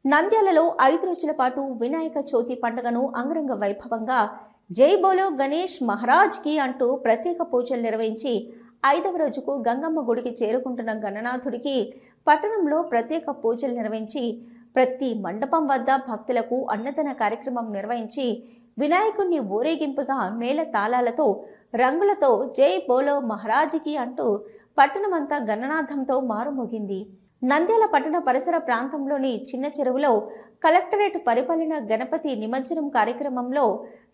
నంద్యాలలో 5 రోజుల పాటు వినాయక చవితి పండుగను అంగరంగ వైభవంగా జై బోలో గణేష్ మహారాజ్ కి అంటూ ప్రత్యేక పూజలు నిర్వహించి 5వ రోజుకు గంగమ్మ గుడికి చేరుకుంటున్న గణనాథుడికి పట్టణంలో ప్రత్యేక పూజలు నిర్వహించి ప్రతి మండపం వద్ద భక్తులకు అన్నదాన కార్యక్రమం నిర్వహించి వినాయకుడిని ఊరేగింపుగా మేళ తాళాలతో రంగులతో జై బోలో మహారాజ్కి అంటూ పట్టణమంతా గణనాథంతో మారుమోగింది. నంద్యాల పట్టణ పరిసర ప్రాంతంలోని చిన్న చెరువులో కలెక్టరేట్ పరిపాలన గణపతి నిమజ్జనం కార్యక్రమంలో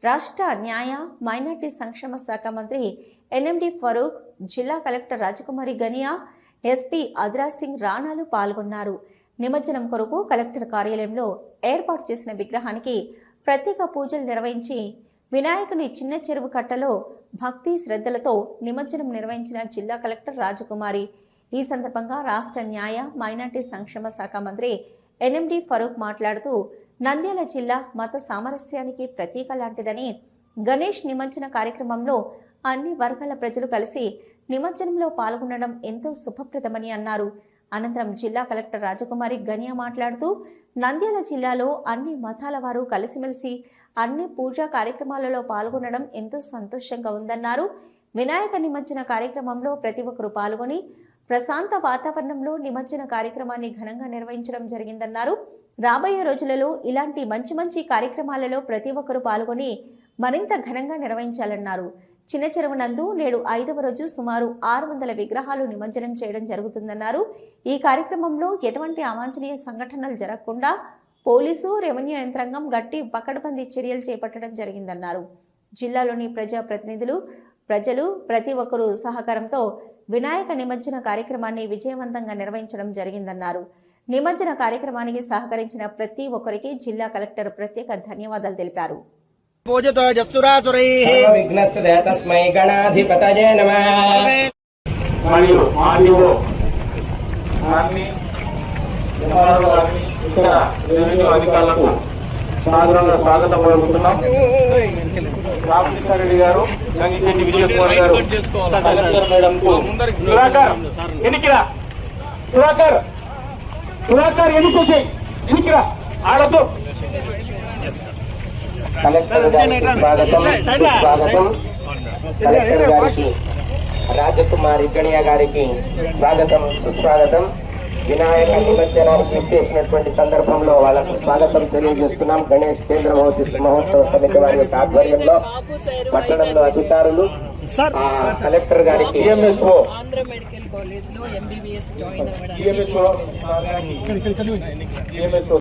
రాష్ట్ర న్యాయ మైనార్టీ సంక్షేమ శాఖ మంత్రి ఎన్ఎండి ఫరూక్, జిల్లా కలెక్టర్ రాజకుమారి గనియా, ఎస్పీ అద్రాజ్ సింగ్ రాణాలు పాల్గొన్నారు. నిమజ్జనం కొరకు కలెక్టర్ కార్యాలయంలో ఏర్పాటు చేసిన విగ్రహానికి ప్రత్యేక పూజలు నిర్వహించి వినాయకుని చిన్న చెరువు కట్టలో భక్తి శ్రద్ధలతో నిమజ్జనం నిర్వహించిన జిల్లా కలెక్టర్ రాజకుమారి. ఈ సందర్భంగా రాష్ట్ర న్యాయ మైనార్టీ సంక్షేమ శాఖ మంత్రి ఎన్ఎండి ఫరూక్ మాట్లాడుతూ నంద్యాల జిల్లా మత సామరస్యానికి ప్రతీక లాంటిదని, గణేష్ నిమజ్జన కార్యక్రమంలో అన్ని వర్గాల ప్రజలు కలిసి నిమజ్జనంలో పాల్గొనడం ఎంతో శుభప్రదమని అన్నారు. అనంతరం జిల్లా కలెక్టర్ రాజకుమారి గనియా మాట్లాడుతూ నంద్యాల జిల్లాలో అన్ని మతాల వారు కలిసిమెలిసి అన్ని పూజా కార్యక్రమాలలో పాల్గొనడం ఎంతో సంతోషంగా ఉందన్నారు. వినాయక నిమజ్జన కార్యక్రమంలో ప్రతి ఒక్కరూ పాల్గొని ప్రశాంత వాతావరణంలో నిమజ్జన కార్యక్రమాన్ని ఘనంగా నిర్వహించడం జరిగిందన్నారు. రాబోయే రోజులలో ఇలాంటి మంచి కార్యక్రమాలలో ప్రతి ఒక్కరూ పాల్గొని మరింత ఘనంగా నిర్వహించాలన్నారు. చిన్న చెరువు నందు నేడు 5వ రోజు సుమారు 600 విగ్రహాలు నిమజ్జనం చేయడం జరుగుతుందన్నారు. ఈ కార్యక్రమంలో ఎటువంటి అవాంఛనీయ సంఘటనలు జరగకుండా పోలీసు, రెవెన్యూ యంత్రాంగం గట్టి పకడ్బందీ చర్యలు చేపట్టడం జరిగిందన్నారు. జిల్లాలోని ప్రజాప్రతినిధులు, ప్రజలు ప్రతి ఒక్కరూ సహకారంతో వినాయక నిమజ్జన కార్యక్రమాన్ని విజయవంతంగా నిర్వహించడం జరిగిందన్నారు. నిమజ్జన కార్యక్రమానికి సహకరించిన ప్రతి ఒక్కరికి జిల్లా కలెక్టర్ ప్రత్యేక ధన్యవాదాలు తెలిపారు. తస్మై గణాధిపతయే నమః. అధికారులకు సాధారణంగా స్వాగతం పలుకుతున్నాం. రామకృష్ణారెడ్డి గారు, గంగిశెట్టి విజయ్ కుమార్ గారు, కలెక్టర్ మేడం ఎన్నికిరా సుధాకర్ ఎన్నికిరా ఆడద్దు. కలెక్టర్ గారికి స్వాగతం, సుస్వాగతం. కలెక్టర్ గారికి రాజకుమారి గణియా గారికి స్వాగతం, సుస్వాగతం. వినాయక నిమజ్జనానికి చేసినటువంటి సందర్భంలో వాళ్ళకు స్వాగతం తెలియజేస్తున్నాం. గణేష్ కేంద్ర మహోత్సవ సమితి వారి యొక్క ఆధ్వర్యంలో పట్టణంలో అధికారులు, కలెక్టర్ గారికి ఆంధ్ర మెడికల్ కాలేజ్ లో MBBS జాయిన్ అవ్వడానికి